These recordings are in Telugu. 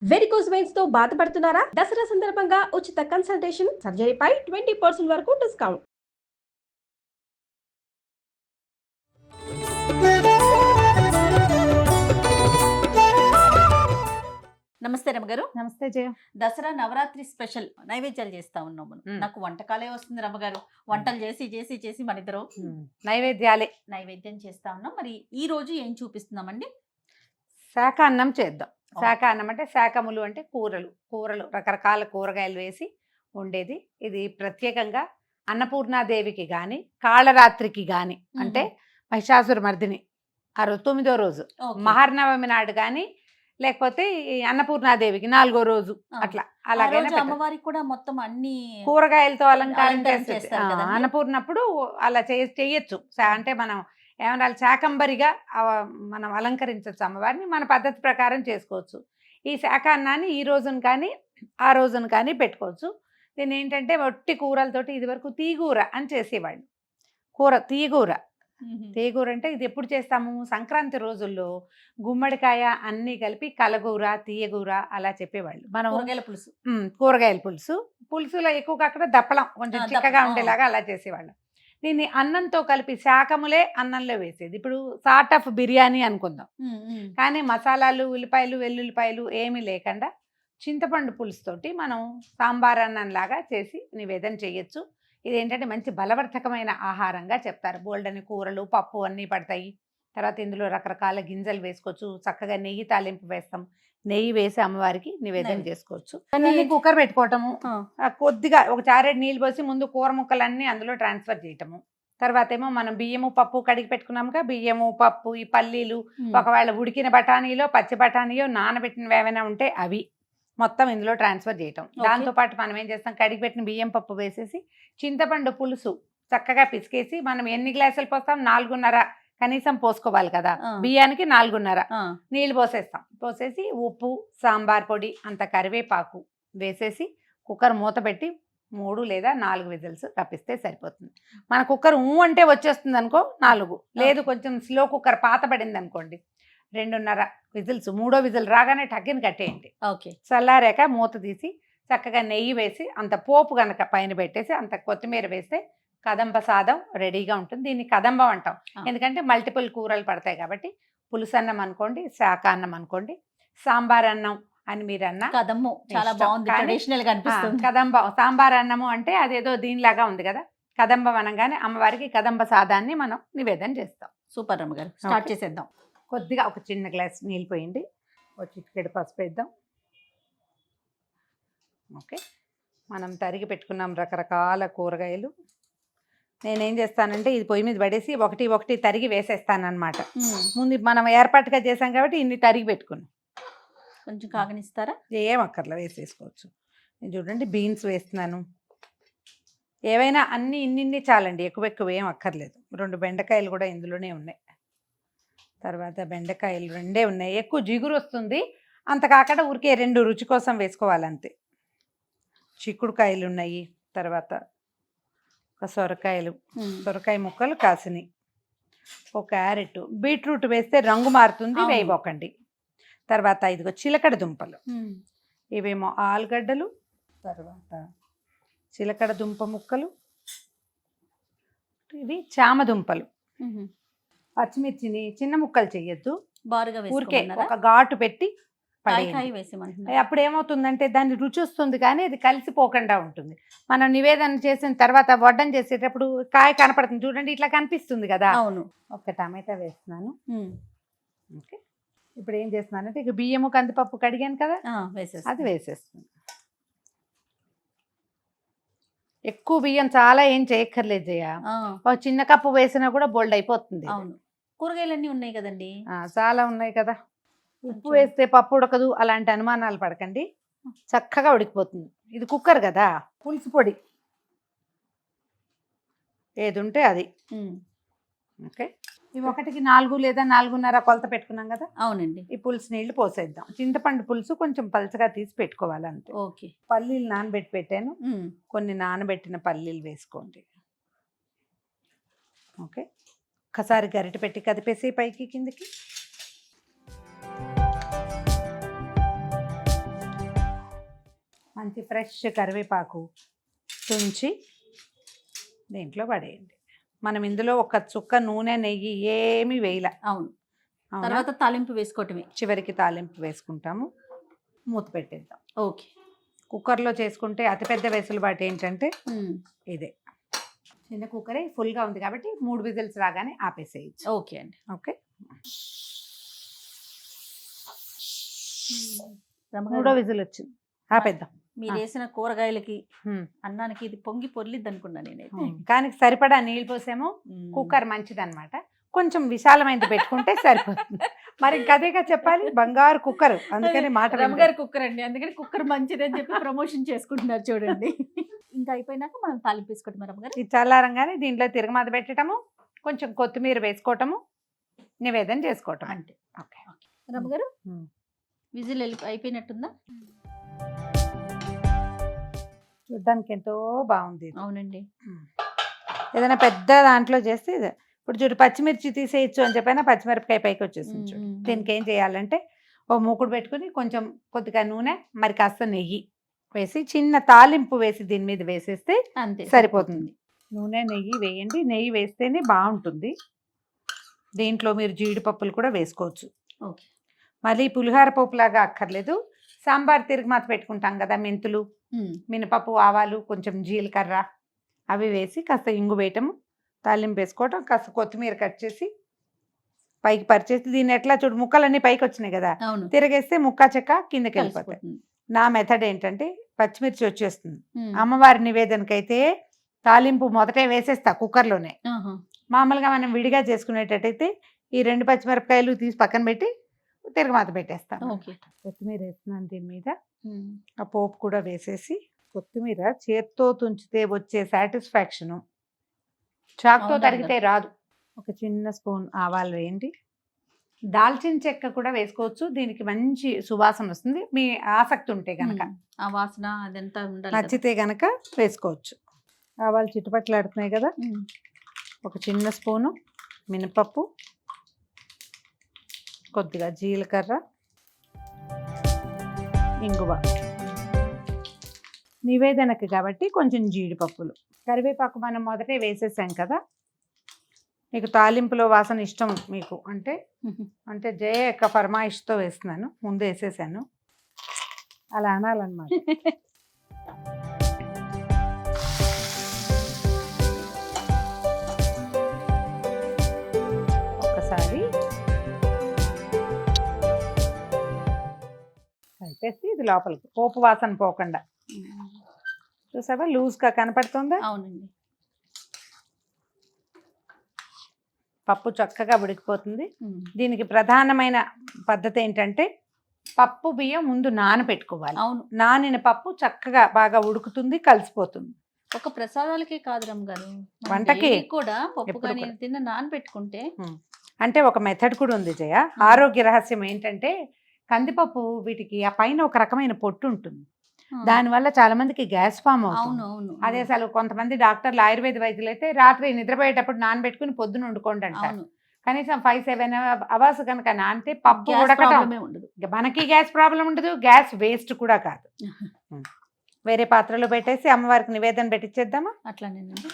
వెరికోస్ వెయిన్స్ తో బాధపడుతున్నారా? దసరా సందర్భంగా ఉచిత కన్సల్టేషన్, సర్జరీపై 20% వరకు డిస్కౌంట్. నమస్తే రమ్మగారు. నమస్తే జయ. దసరా నవరాత్రి స్పెషల్ నైవేద్యాలు చేస్తా ఉన్నాం మనం. నాకు వంటకాలే వస్తుంది రమ్మగారు. వంటలు చేసి చేసి చేసి మన ఇద్దరు నైవేద్యం చేస్తా ఉన్నాం. మరి ఈ రోజు ఏం చూపిస్తున్నామండి? శాఖ అన్నం చేద్దాం. శాఖ అన్నం అంటే శాఖములు అంటే కూరలు రకరకాల కూరగాయలు వేసి ఉండేది. ఇది ప్రత్యేకంగా అన్నపూర్ణాదేవికి కానీ కాళరాత్రికి కానీ అంటే మహిషాసుర మర్దిని 9వ రోజు మహర్నవమి నాడు కానీ లేకపోతే అన్నపూర్ణాదేవికి 4వ రోజు అట్లా అలాగే అమ్మవారికి కూడా మొత్తం అన్ని కూరగాయలతో అలంకారం చేస్తారు. అన్నపూర్ణప్పుడు అలా చేయొచ్చు. అంటే మనం ఏమన్నా శాకంబరిగా మనం అలంకరించవచ్చు అమ్మవారిని. మన పద్ధతి ప్రకారం చేసుకోవచ్చు. ఈ శాఖ అన్నాన్ని ఈ రోజున కానీ ఆ రోజున కానీ పెట్టుకోవచ్చు. దీన్ని ఏంటంటే ఒట్టి కూరలతోటి ఇదివరకు తీగూర అని చేసేవాళ్ళు. తీగూర అంటే ఇది ఎప్పుడు చేస్తాము? సంక్రాంతి రోజుల్లో గుమ్మడికాయ అన్నీ కలిపి కలగూర తీయగూర అలా చెప్పేవాళ్ళు. మనం కూరగాయల పులుసులో ఎక్కువగా అక్కడ దప్పలం కొంచెం చిక్కగా ఉండేలాగా అలా చేసేవాళ్ళు. దీన్ని అన్నంతో కలిపి శాఖములే అన్నంలో వేసేది. ఇప్పుడు సార్ట్ ఆఫ్ బిర్యానీ అనుకుందాం. కానీ మసాలాలు ఉల్లిపాయలు వెల్లుల్లిపాయలు ఏమీ లేకుండా చింతపండు పులుసుతోటి మనం సాంబార్ అన్నంలాగా చేసి నివేదన చేయొచ్చు. ఇదేంటంటే మంచి బలవర్ధకమైన ఆహారంగా చెప్తారు. బోల్డని కూరలు పప్పు అన్నీ పడతాయి. తర్వాత ఇందులో రకరకాల గింజలు వేసుకోవచ్చు. చక్కగా నెయ్యి తాలింపు వేస్తాం. నెయ్యి వేసి అమ్మవారికి నివేదన చేసుకోవచ్చు. కుక్కర్ పెట్టుకోవటము, కొద్దిగా ఒక చారెడు నీళ్ళు పోసి ముందు కూర ముక్కలన్నీ అందులో ట్రాన్స్ఫర్ చేయటము. తర్వాత ఏమో మనం బియ్యము పప్పు కడిగి పెట్టుకున్నాముగా, బియ్యము పప్పు ఈ పల్లీలు ఒకవేళ ఉడికిన బఠానీలో పచ్చి బఠానీయో నానబెట్టినవి ఏమైనా ఉంటే అవి మొత్తం ఇందులో ట్రాన్స్ఫర్ చేయటం. దాంతోపాటు మనం ఏం చేస్తాం, కడిగి పెట్టిన బియ్యం పప్పు వేసేసి చింతపండు పులుసు చక్కగా పిసికేసి మనం ఎన్ని గ్లాసులు పోస్తాం? 4.5 కనీసం పోసుకోవాలి కదా. బియ్యానికి 4.5 నీళ్ళు పోసేసి ఉప్పు సాంబార్ పొడి అంత కరివేపాకు వేసేసి కుక్కర్ మూత పెట్టి 3 లేదా 4 విజిల్స్ రప్పిస్తే సరిపోతుంది. మన కుక్కర్ అంటే వచ్చేస్తుంది అనుకో 4, లేదు కొంచెం స్లో కుక్కర్ పాత పడింది అనుకోండి 2.5 విజిల్స్. 3వ విజిల్ రాగానే టగ్గిని కట్టేయండి. చల్లారాక మూత తీసి చక్కగా నెయ్యి వేసి అంత పోపు కనుక పైన పెట్టేసి అంత కొత్తిమీర వేస్తే కదంబ సాదం రెడీగా ఉంటుంది. దీన్ని కదంబం అంటాం ఎందుకంటే మల్టిపుల్ కూరలు పడతాయి కాబట్టి. పులుసు అన్నం అనుకోండి, శాఖ అన్నం అనుకోండి, సాంబార్ అన్నం అని మీరు అన్న కదంబం చాలా బాగుంది, ట్రెడిషనల్ గా అనిపిస్తుంది. కదంబం సాంబార్ అన్నము అంటే అదేదో దీనిలాగా ఉంది కదా. కదంబం అనగానే అమ్మవారికి కదంబ సాదాన్ని మనం నివేదన చేస్తాం. సూపర్ అమ్మగారు, స్టార్ట్ చేసేద్దాం. కొద్దిగా ఒక చిన్న గ్లాస్ నీళ్ళు పోయండి. ఒక చిటికెడు పసుపు వేద్దాం. ఓకే, మనం తరిగి పెట్టుకున్నాం రకరకాల కూరగాయలు. నేనేం చేస్తానంటే ఇది పొయ్యి మీద పడేసి ఒకటి తరిగి వేసేస్తానమాట. ముందు మనం ఏర్పాటుగా చేసాం కాబట్టి ఇన్ని తరిగి పెట్టుకున్నాం. కొంచెం కాగనిస్తారా? ఏం అక్కర్లా, వేసేసుకోవచ్చు. నేను చూడండి బీన్స్ వేస్తున్నాను. ఏవైనా అన్ని ఇన్ని చాలండి, ఎక్కువ ఏం అక్కర్లేదు. 2 బెండకాయలు కూడా ఇందులోనే ఉన్నాయి. తర్వాత బెండకాయలు 2 ఉన్నాయి. ఎక్కువ జిగురు వస్తుంది, అంత కాకుండా ఊరికే 2 రుచి కోసం వేసుకోవాలంతే. చిక్కుడుకాయలు ఉన్నాయి. తర్వాత ఒక సొరకాయ ముక్కలు కాసినాయి. ఒక క్యారెట్, బీట్రూట్ వేస్తే రంగు మారుతుంది, వేయబోకండి. తర్వాత ఇదిగో చిలకడ దుంపలు, ఇవేమో ఆలుగడ్డలు, తర్వాత చిలకడ దుంప ముక్కలు, ఇవి చామదుంపలు. పచ్చిమిర్చిని చిన్న ముక్కలు చెయ్యొద్దు, ఊరికే ఒక ఘాటు పెట్టి అప్పుడు ఏమవుతుందంటే దాన్ని రుచి వస్తుంది కానీ అది కలిసిపోకుండా ఉంటుంది. మనం నివేదన చేసిన తర్వాత వడ్డం చేసేటప్పుడు కాయ కనపడుతుంది చూడండి, ఇట్లా కనిపిస్తుంది కదా. అవును. ఒక టమాటా వేస్తున్నాను. ఓకే, ఇప్పుడు ఏం చేస్తున్నానంటే ఇక బియ్యము కందిపప్పు కడిగాను కదా, అది వేసేస్తుంది. ఎక్కువ బియ్యం చాలా ఏం చేయక్కర్లేదు జయ. ఒక చిన్న కప్పు వేసినా కూడా బోల్డ్ అయిపోతుంది. అవును, కూరగాయలన్నీ ఉన్నాయి కదండి, చాలా ఉన్నాయి కదా. ఉప్పు వేస్తే పప్పు ఉడకదు అలాంటి అనుమానాలు పడకండి, చక్కగా ఉడికిపోతుంది. ఇది కుక్కర్ కదా. పులుసు పొడి ఏది ఉంటే అది. ఓకే, ఇవి 1కి 4 లేదా 4.5 కొలత పెట్టుకున్నాం కదా. అవునండి. ఈ పులుసు నీళ్లు పోసేద్దాం. చింతపండు పులుసు కొంచెం పలచగా తీసి పెట్టుకోవాలి అంతే. ఓకే, పల్లీలు నానబెట్టి పెట్టాను, కొన్ని నానబెట్టిన పల్లీలు వేసుకోండి. ఓకే, ఒకసారి గరిటె పెట్టి కదిపేసి పైకి కిందికి. మంచి ఫ్రెష్ కరివేపాకు తుంచి దీంట్లో పడేయండి. మనం ఇందులో ఒక చుక్క నూనె నెయ్యి ఏమీ వేయలే. అవును. అవునా? తర్వాత తాలింపు వేసుకోవటమే. చివరికి తాలింపు వేసుకుంటాము. మూత పెట్టేద్దాం. ఓకే. కుక్కర్లో చేసుకుంటే అతిపెద్ద వెసులుబాటు ఏంటంటే ఇదే. చిన్న కుక్కరే ఫుల్గా ఉంది కాబట్టి 3 విజిల్స్ రాగానే ఆపేసేయచ్చు. ఓకే అండి. ఓకే. రమ్మగారు, 3వ విజిల్ వచ్చింది, ఆపేద్దాం. మీరు వేసిన కూరగాయలకి హ్మ్. అన్నానికి ఇది పొంగి పొర్లిద్ది అనుకున్నా నేనైతే. కానీ సరిపడా నీళ్ళు పోసాము. కుక్కర్ మంచిదన్నమాట. కొంచెం విశాలమైనది పెట్టుకుంటే సరిపోతుంది. మరి ఇంకదేగా చెప్పాలి, బంగారు కుక్కర్, అందుకని మాట రమ్మగారు కుక్కర్ అండి, అందుకని కుక్కర్ మంచిదని చెప్పి ప్రమోషన్ చేసుకుంటున్నారు చూడండి. ఇంకా అయిపోయినాక మనం తాలింపు వేసుకోవటం రమ్మగారు. ఇది చల్లారంగానే దీంట్లో తిరగమాత పెట్టడము, కొంచెం కొత్తిమీర వేసుకోవటము, నివేదన చేసుకోవటం అంటే. ఓకే. రమ్మగారు విజిల్ అయిపోయినట్టుందా? చూడ్డానికి ఎంతో బాగుంది. అవునండి. ఏదైనా పెద్ద దాంట్లో చేస్తే ఇప్పుడు చూడు, పచ్చిమిర్చి తీసేయచ్చు అని చెప్పైనా పచ్చిమిరపకాయ పైకి వచ్చేసింది చూడు. దీనికి ఏం చేయాలంటే ఓ మూకుడు పెట్టుకుని కొంచెం కొద్దిగా నూనె, మరి కాస్త నెయ్యి వేసి చిన్న తాలింపు వేసి దీని మీద వేసేస్తే అంతే సరిపోతుంది. నూనె నెయ్యి వేయండి. నెయ్యి వేస్తేనే బాగుంటుంది. దీంట్లో మీరు జీడిపప్పులు కూడా వేసుకోవచ్చు. ఓకే. మళ్ళీ పులిహార పోపులాగా అక్కర్లేదు. సాంబార్ తిరగమాత పెట్టుకుంటాం కదా, మెంతులు, మినపప్పు, ఆవాలు, కొంచెం జీలకర్ర అవి వేసి కాస్త ఇంగు వేయటము, తాలింపు వేసుకోవటం, కాస్త కొత్తిమీర కట్ చేసి పైకి పరిచేసి దీన్ని ఎట్లా చూడు, ముక్కలన్నీ పైకి వచ్చినాయి కదా, తిరగేస్తే ముక్క చెక్క కిందకి వెళ్ళిపోతాయి. నా మెథడ్ ఏంటంటే పచ్చిమిర్చి వచ్చేస్తుంది. అమ్మవారి నివేదనకైతే తాలింపు మొదటే వేసేస్తా కుక్కర్లోనే. మామూలుగా మనం విడిగా చేసుకునేటట్టయితే ఈ 2 పచ్చిమిరపకాయలు తీసి పక్కన పెట్టి తిరగమాత పెట్టేస్తాను. కొత్తిమీర వేస్తున్నాను దీని మీద. ఆ పోపు కూడా వేసేసి, కొత్తిమీర చేత్తో తుంచితే వచ్చే సాటిస్ఫాక్షను చాక్తో తరిగితే రాదు. ఒక చిన్న స్పూన్ ఆవాలు వేయండి. దాల్చిన చెక్క కూడా వేసుకోవచ్చు, దీనికి మంచి సువాసన వస్తుంది. మీ ఆసక్తి ఉంటే గనక, ఆ వాసన అదంతా ఉండాలి, నచ్చితే గనక వేసుకోవచ్చు. ఆవాలు చిట్టుపట్లాడుతున్నాయి కదా, ఒక చిన్న స్పూను మినపప్పు, కొద్దిగా జీలకర్ర, ఇంగువ, నివేదనకి కాబట్టి కొంచెం జీడిపప్పులు, కరివేపాకు మనం మొదటే వేసేసాం కదా. మీకు తాలింపులో వాసన ఇష్టం మీకు అంటే జయ యొక్క ఫర్మాయిష్తో వేస్తున్నాను, ముందు వేసేసాను, అలా అనాలన్నమాట. ఒక్కసారి కలిపేసి ఇది లోపలికి, పోపు వాసన పోకుండా. చూసావా లూజ్గా కనపడుతుందా? అవునండి. పప్పు చక్కగా ఉడికిపోతుంది. దీనికి ప్రధానమైన పద్ధతి ఏంటంటే పప్పు బియ్యం ముందు నానబెట్టుకోవాలి. అవును. నానిన పప్పు చక్కగా బాగా ఉడుకుతుంది, కలిసిపోతుంది. ఒక ప్రసాదాలకే కాదు రమ్మగారు, వంటకి కూడా పప్పు కానీ తిన్న నానబెట్టుకుంటే. అంటే ఒక మెథడ్ కూడా ఉంది జయ. ఆరోగ్య రహస్యం ఏంటంటే కందిపప్పు వీటికి ఆ పైన ఒక రకమైన పొట్టు ఉంటుంది, దానివల్ల చాలా మందికి గ్యాస్ ఫామ్ అవుతుంది. అదే అసలు కొంతమంది డాక్టర్లు, ఆయుర్వేద వైద్యులు అయితే రాత్రి నిద్రపోయేటప్పుడు నానబెట్టుకుని పొద్దున వండుకోండి అంటారు. కనీసం 5-7 అవర్స్ కనుక నానితే పప్పు ఉడకటం ఉండదు, మనకి గ్యాస్ ప్రాబ్లం ఉండదు, గ్యాస్ వేస్ట్ కూడా కాదు. వేరే పాత్రలో పెట్టేసి అమ్మవారికి నివేదన పెట్టించేద్దామా? అట్లానేనండి.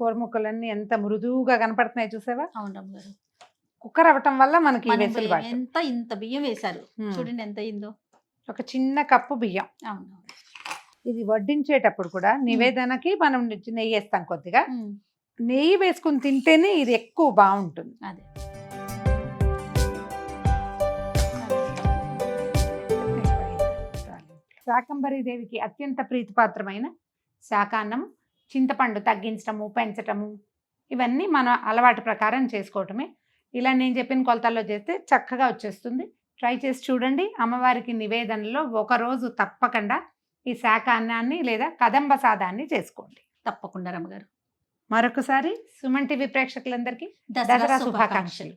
కూర ముక్కలన్నీ ఎంత మృదువుగా కనపడుతున్నాయి చూసావా? అవును రమ్మగారు. కుక్కర్ అవ్వటం వల్ల మనకి ఇంత బియ్యం వేశారు చూడండి, ఎంత అయిందో. ఒక చిన్న కప్పు బియ్యం. అవును. ఇది వడ్డించేటప్పుడు కూడా నివేదనకి మనం నెయ్యి వేస్తాం కొద్దిగా. నెయ్యి వేసుకుని తింటేనే ఇది ఎక్కువ బాగుంటుంది. అదే శాకంబరీ దేవికి అత్యంత ప్రీతిపాత్రమైన శాకాన్నం, చింతపండు తగ్గించటము, పెంచటము, ఇవన్నీ మన అలవాటు ప్రకారం చేసుకోవటమే. ఇలా నేను చెప్పిన కొలతల్లో చేస్తే చక్కగా వచ్చేస్తుంది. ట్రై చేసి చూడండి. అమ్మవారికి నివేదనలో ఒకరోజు తప్పకుండా ఈ శాకాన్నాన్ని లేదా కదంబ సాదాన్ని చేసుకోండి. తప్పకుండా రమ్మగారు. మరొకసారి సుమన్ టీవీ ప్రేక్షకులందరికీ దసరా శుభాకాంక్షలు.